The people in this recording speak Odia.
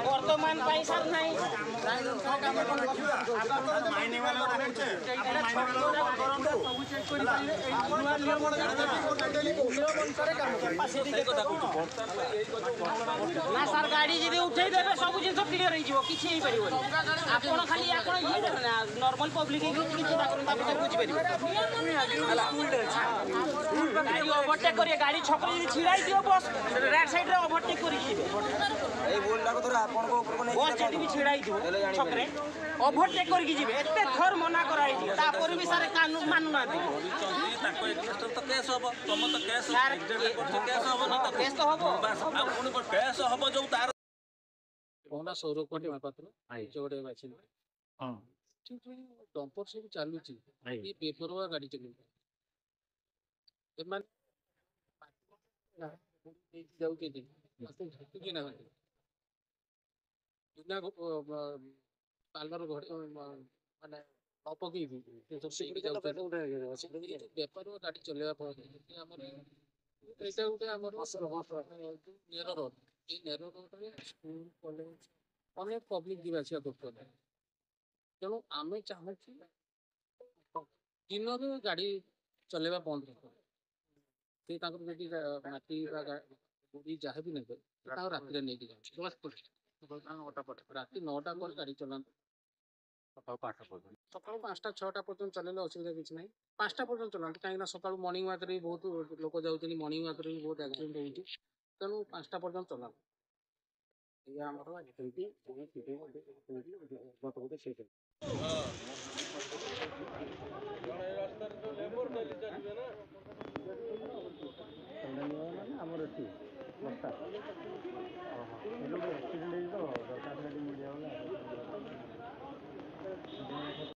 বর্তমান পয়সার নাই না স্যার গাড়ি যদি উঠেই দেবে সবু জিনিস ক্লিয়ার হয়ে যাব কিছু হই পারিবনি আপন খালি আপন ইয়ে দেবে না নরমাল পব্লিক কিছু চিন্তা করুন তারপরে বুঝি পারিবে গাড়ি ওভারটেক করিয়ে গাড়ি ছকরে যদি ছিড়াই দিও বস রাইট সাইড রে ওভারটেক করি ଯିବେ এই বোর্ডটাକୁ ଧର ଆପଣଙ୍କ ଉପରକୁ ନେଇ ବସ୍ ଯଦି ବି ଛିଡ଼ା ହେଇଥିବ ଛକରେ ଓଭରଟେକ୍ କରିକି ଯିବେ ଏତେ ଥର ମନା କରାହେଇଛି ତାପରେ ବି ସାର୍ କାନୁନ ମାନୁନାହାନ୍ତି ତାଙ୍କ ଏଗେନଷ୍ଟରେ ତ କେସ୍ ହବ ତମ ତ କେସ୍ କେସ୍ ହବ ନା କେସ୍ ତ ହବ ପୁଣି କେସ୍ ହବ ଯୋଉ ତାର କହନା ସୌରଭ ପାଣ୍ଡି ମହାପାତ୍ର ଗୋଟେ ବାସିନ୍ଦା ହଁ ଡମ୍ପର ସବୁ ଚାଲୁଛି ଏ ବେପରୱା ଗାଡ଼ି ଚଲାଉଛି ଏମାନେ ଯାଉଛନ୍ତି ଝଟୁକି ନାହାନ୍ତି ବିନା ପାଲର ଘରେ ମାନେ ନ ପକେଇବି ବେପାର ଗାଡ଼ି ଚଲେଇବା ଫଳରେ ଆମର ଏଇଟା ଗୋଟେ ଆମର ନେର ରୋଡ এই ନେର ରୋଡରେ ସ୍କୁଲ କଲେଜ ଅନେକ ପବ୍ଲିକ ଯିବା ଆସିବା କରୁଛନ୍ତି ତେଣୁ ଆମେ ଚାହୁଁଛୁ ଦିନରେ ଗାଡ଼ି ଚଲେଇବା ବନ୍ଦ ସେ ତାଙ୍କର ଯଦି ମାଟି ବା ଗୁଡ଼ି ଯାହା ବି ନେବେ ତାଙ୍କୁ ରାତିରେ ନେଇକି ଯାଉଛି ରାତି 9ଟା ପରେ ଗାଡ଼ି ଚଲାନ୍ତୁ ସକାଳୁ 5ଟା 6ଟା ପର୍ଯ୍ୟନ୍ତ ଚଲେଇଲେ ଅସୁବିଧା କିଛି ନାହିଁ 5ଟା ପର୍ଯ୍ୟନ୍ତ ଚଲାନ୍ତୁ କାହିଁକିନା ସକାଳୁ ମର୍ଣ୍ଣିଂ ୱାକ୍ରେ ବି ବହୁତ ଲୋକ ଯାଉଛନ୍ତି ମର୍ଣ୍ଣିଂ ୱାକ୍ରେ ବି ବହୁତ ଆକ୍ସିଡେଣ୍ଟ ହେଉଛି ତେଣୁ 5ଟା ପର୍ଯ୍ୟନ୍ତ ଚଲାନ୍ତୁ ଏଇଆ ଆମର ଆମର ଏଠି